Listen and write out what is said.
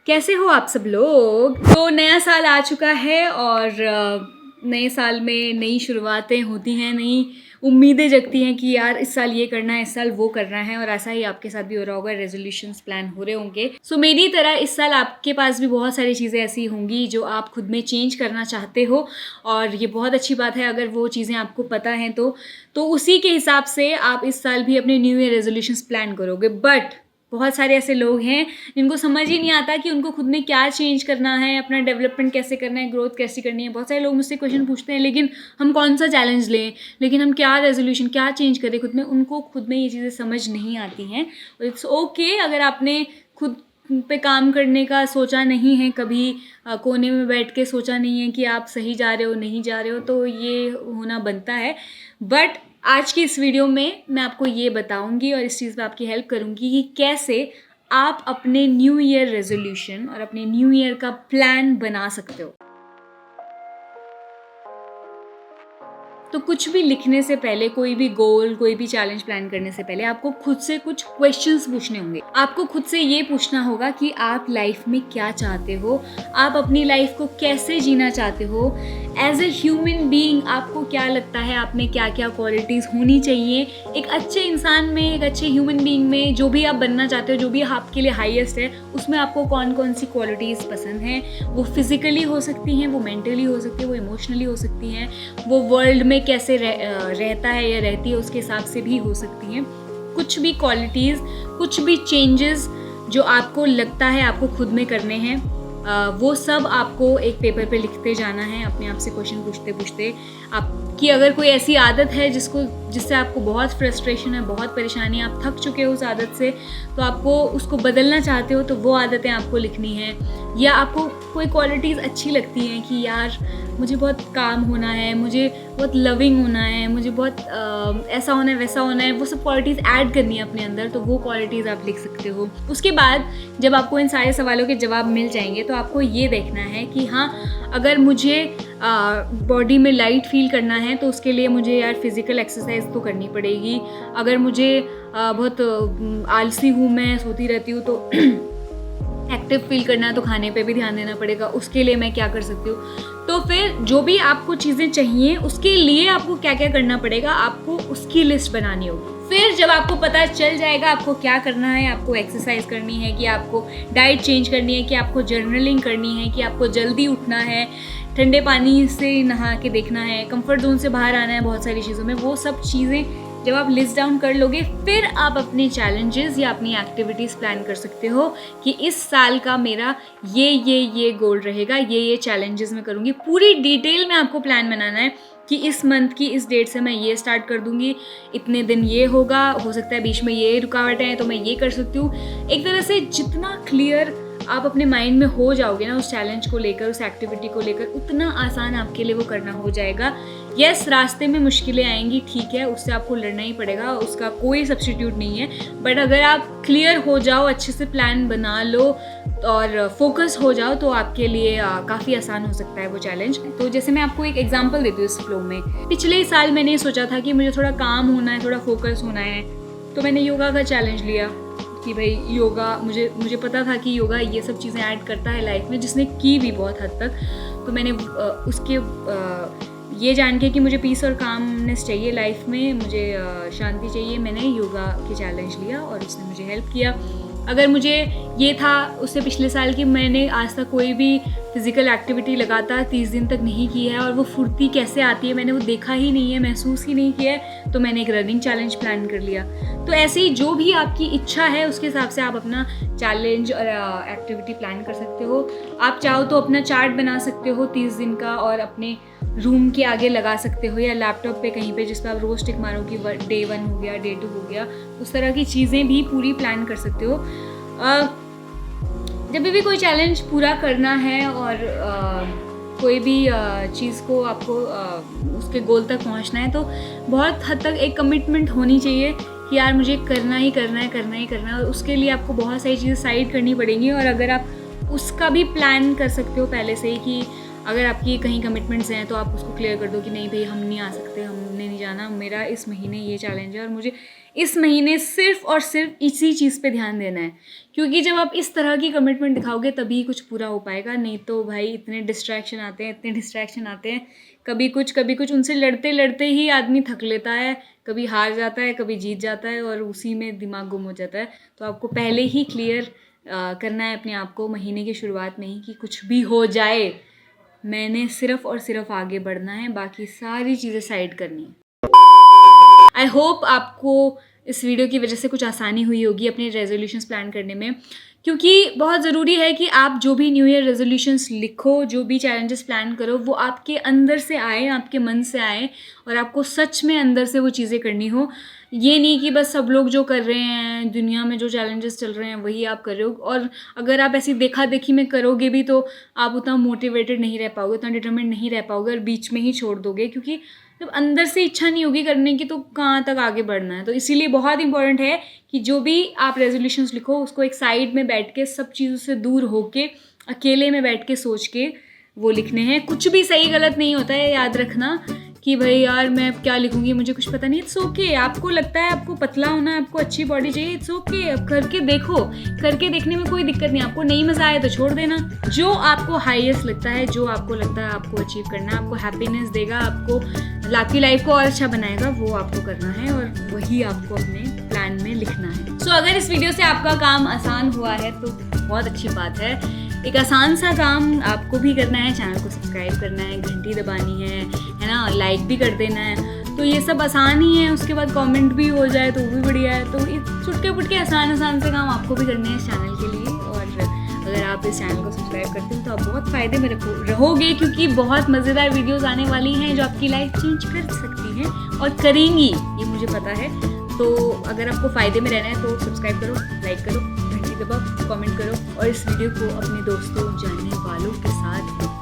कैसे हो आप सब लोग। तो नया साल आ चुका है और नए साल में नई शुरुआतें होती हैं, नई उम्मीदें जगती हैं कि यार इस साल ये करना है, इस साल वो करना है। और ऐसा ही आपके साथ भी हो रहा होगा, रेजोल्यूशंस प्लान हो रहे होंगे। सो मेरी तरह इस साल आपके पास भी बहुत सारी चीज़ें ऐसी होंगी जो आप खुद में चेंज करना चाहते हो, और ये बहुत अच्छी बात है अगर वो चीज़ें आपको पता हैं तो उसी के हिसाब से आप इस साल भी अपने न्यू ईयर रेजोल्यूशंस प्लान करोगे। बट बहुत सारे ऐसे लोग हैं जिनको समझ ही नहीं आता कि उनको खुद में क्या चेंज करना है, अपना डेवलपमेंट कैसे करना है, ग्रोथ कैसे करनी है। बहुत सारे लोग मुझसे क्वेश्चन पूछते हैं लेकिन हम कौन सा चैलेंज लें, लेकिन हम क्या रेजोल्यूशन, क्या चेंज करें खुद में। उनको खुद में ये चीज़ें समझ नहीं आती हैं। इट्स ओके अगर आपने खुद पे काम करने का सोचा नहीं है, कभी कोने में बैठ के सोचा नहीं है कि आप सही जा रहे हो नहीं जा रहे हो, तो ये होना बनता है। बट आज की इस वीडियो में मैं आपको ये बताऊंगी और इस चीज़ में आपकी हेल्प करूंगी कि कैसे आप अपने न्यू ईयर रेजोल्यूशन और अपने न्यू ईयर का प्लान बना सकते हो। तो कुछ भी लिखने से पहले, कोई भी गोल, कोई भी चैलेंज प्लान करने से पहले आपको खुद से कुछ क्वेश्चंस पूछने होंगे। आपको खुद से ये पूछना होगा कि आप लाइफ में क्या चाहते हो, आप अपनी लाइफ को कैसे जीना चाहते हो। एज ए ह्यूमन बीइंग आपको क्या लगता है आप में क्या क्या क्वालिटीज़ होनी चाहिए एक अच्छे इंसान में, एक अच्छे ह्यूमन बीइंग में। जो भी आप बनना चाहते हो, जो भी आपके लिए हाईएस्ट है, उसमें आपको कौन कौन सी क्वालिटीज़ पसंद हैं। वो फिजिकली हो सकती हैं, वो मेंटली हो सकती है, वो इमोशनली हो सकती हैं, वो वर्ल्ड में कैसे रहता है या रहती है उसके हिसाब से भी हो सकती हैं। कुछ भी क्वालिटीज़, कुछ भी चेंजेस जो आपको लगता है आपको खुद में करने हैं, वो सब आपको एक पेपर पे लिखते जाना है, अपने आप से क्वेश्चन पूछते पूछते। आपकी अगर कोई ऐसी आदत है जिससे आपको बहुत फ्रस्ट्रेशन है, बहुत परेशानी, आप थक चुके हो उस आदत से, तो आपको उसको बदलना चाहते हो, तो वो आदतें आपको लिखनी है। या आपको कोई क्वालिटीज़ अच्छी लगती हैं कि यार मुझे बहुत काम होना है, मुझे बहुत लविंग होना है, मुझे बहुत ऐसा होना है, वैसा होना है, वो सब क्वालिटीज़ ऐड करनी है अपने अंदर, तो वो क्वालिटीज़ आप लिख सकते हो। उसके बाद जब आपको इन सारे सवालों के जवाब मिल जाएंगे तो आपको ये देखना है कि हाँ, अगर मुझे बॉडी में लाइट फील करना है तो उसके लिए मुझे यार फिज़िकल एक्सरसाइज तो करनी पड़ेगी। अगर मुझे बहुत आलसी हूँ, मैं सोती रहती हूँ, तो एक्टिव फील करना है तो खाने पे भी ध्यान देना पड़ेगा। उसके लिए मैं क्या कर सकती हूँ। तो फिर जो भी आपको चीज़ें चाहिए उसके लिए आपको क्या क्या करना पड़ेगा, आपको उसकी लिस्ट बनानी होगी। फिर जब आपको पता चल जाएगा आपको क्या करना है, आपको एक्सरसाइज करनी है कि आपको डाइट चेंज करनी है, कि आपको जर्नलिंग करनी है, कि आपको जल्दी उठना है, ठंडे पानी से नहा के देखना है, कंफर्ट जोन से बाहर आना है बहुत सारी चीज़ों में, वो सब चीज़ें जब आप लिस्ट डाउन कर लोगे, फिर आप अपने चैलेंजेस या अपनी एक्टिविटीज़ प्लान कर सकते हो कि इस साल का मेरा ये गोल रहेगा, ये चैलेंजेस मैं करूँगी। पूरी डिटेल में आपको प्लान बनाना है कि इस मंथ की इस डेट से मैं ये स्टार्ट कर दूँगी, इतने दिन ये होगा, हो सकता है बीच में ये रुकावटें हैं तो मैं ये कर सकती हूँ। एक तरह से जितना क्लियर आप अपने माइंड में हो जाओगे ना उस चैलेंज को लेकर, उस एक्टिविटी को लेकर, उतना आसान आपके लिए वो करना हो जाएगा। यस, रास्ते में मुश्किलें आएंगी, ठीक है, उससे आपको लड़ना ही पड़ेगा, उसका कोई सब्स्टिट्यूट नहीं है। बट अगर आप क्लियर हो जाओ, अच्छे से प्लान बना लो और फोकस हो जाओ तो आपके लिए काफ़ी आसान हो सकता है वो चैलेंज। तो जैसे मैं आपको एक एग्जांपल देती हूँ इस फ्लो में। पिछले साल मैंने सोचा था कि मुझे थोड़ा काम होना है, थोड़ा फोकस होना है, तो मैंने योगा का चैलेंज लिया कि भाई योगा, मुझे पता था कि योगा ये सब चीज़ें ऐड करता है लाइफ में, जिसने की भी बहुत हद तक। तो मैंने उसके ये जान के कि मुझे पीस और कामनेस चाहिए लाइफ में, मुझे शांति चाहिए, मैंने योगा के चैलेंज लिया और उसने मुझे हेल्प किया। अगर मुझे ये था उससे पिछले साल कि मैंने आज तक कोई भी फिज़िकल एक्टिविटी लगातार 30 दिन तक नहीं की है और वो फुर्ती कैसे आती है मैंने वो देखा ही नहीं है, महसूस ही नहीं किया है, तो मैंने एक रनिंग चैलेंज प्लान कर लिया। तो ऐसे ही जो भी आपकी इच्छा है उसके हिसाब से आप अपना चैलेंज और एक्टिविटी प्लान कर सकते हो। आप चाहो तो अपना चार्ट बना सकते हो 30 दिन का और अपने रूम के आगे लगा सकते हो या लैपटॉप पे कहीं पे, जिस पर आप रोज टिक मारो कि डे 1 हो गया, डे 2 हो गया। उस तरह की चीज़ें भी पूरी प्लान कर सकते हो। जब भी कोई चैलेंज पूरा करना है और कोई भी चीज़ को आपको उसके गोल तक पहुंचना है, तो बहुत हद तक एक कमिटमेंट होनी चाहिए कि यार मुझे करना ही करना है। और उसके लिए आपको बहुत सारी चीज़ें साइड करनी पड़ेंगी। और अगर आप उसका भी प्लान कर सकते हो पहले से ही कि अगर आपकी कहीं कमिटमेंट्स हैं तो आप उसको क्लियर कर दो कि नहीं भाई हम नहीं आ सकते, हमने नहीं जाना, मेरा इस महीने ये चैलेंज है और मुझे इस महीने सिर्फ और सिर्फ इसी चीज़ पे ध्यान देना है। क्योंकि जब आप इस तरह की कमिटमेंट दिखाओगे तभी कुछ पूरा हो पाएगा, नहीं तो भाई इतने डिस्ट्रैक्शन आते हैं, कभी कुछ उनसे लड़ते लड़ते ही आदमी थक लेता है, कभी हार जाता है, कभी जीत जाता है और उसी में दिमाग गुम हो जाता है। तो आपको पहले ही क्लियर करना है अपने आप को महीने की शुरुआत में ही कि कुछ भी हो जाए मैंने सिर्फ और सिर्फ आगे बढ़ना है, बाकी सारी चीज़ें साइड करनी है। आई होप आपको इस वीडियो की वजह से कुछ आसानी हुई होगी अपने रेजोल्यूशंस प्लान करने में, क्योंकि बहुत ज़रूरी है कि आप जो भी न्यू ईयर रेजोल्यूशंस लिखो, जो भी चैलेंजेस प्लान करो, वो आपके अंदर से आए, आपके मन से आए और आपको सच में अंदर से वो चीज़ें करनी हो। ये नहीं कि बस सब लोग जो कर रहे हैं, दुनिया में जो चैलेंजेस चल रहे हैं वही आप कर रहे हो, और अगर आप ऐसी देखा देखी में करोगे भी तो आप उतना मोटिवेटेड नहीं रह पाओगे, उतना डिटरमिनेड नहीं रह पाओगे और बीच में ही छोड़ दोगे, क्योंकि जब अंदर से इच्छा नहीं होगी करने की तो कहाँ तक आगे बढ़ना है। तो इसीलिए बहुत इंपॉर्टेंट है कि जो भी आप रेजोल्यूशंस लिखो उसको एक साइड में बैठ के, सब चीज़ों से दूर होके, अकेले में बैठ के सोच के वो लिखने हैं। कुछ भी सही गलत नहीं होता है, याद रखना कि भाई यार मैं क्या लिखूंगी, मुझे कुछ पता नहीं। इट्स ओके, आपको लगता है आपको पतला होना है, आपको अच्छी बॉडी चाहिए, इट्स ओके, अब करके देखो, करके देखने में कोई दिक्कत नहीं। आपको नहीं मजा आए तो छोड़ देना। जो आपको हाईएस्ट लगता है, जो आपको लगता है आपको अचीव करना है, आपको हैप्पीनेस देगा, आपको आपकी लाइफ को और अच्छा बनाएगा, वो आपको करना है और वही आपको अपने प्लान में लिखना है। सो अगर इस वीडियो से आपका काम आसान हुआ है तो बहुत अच्छी बात है। एक आसान सा काम आपको भी करना है, चैनल को सब्सक्राइब करना है, घंटी दबानी है ना, लाइक भी कर देना है, तो ये सब आसान ही है। उसके बाद कमेंट भी हो जाए तो वो भी बढ़िया है। तो ये छुटके पुटके आसान से काम आपको भी करने हैं इस चैनल के लिए। और अगर आप इस चैनल को सब्सक्राइब करते हो तो आप बहुत फ़ायदे में रहोगे, क्योंकि बहुत मज़ेदार वीडियोस आने वाली हैं जो आपकी लाइफ चेंज कर सकती हैं और करेंगी, ये मुझे पता है। तो अगर आपको फ़ायदे में रहना है तो सब्सक्राइब करो, लाइक करो, घंटी दबाओ, कमेंट करो और इस वीडियो को अपने दोस्तों, जानने वालों के साथ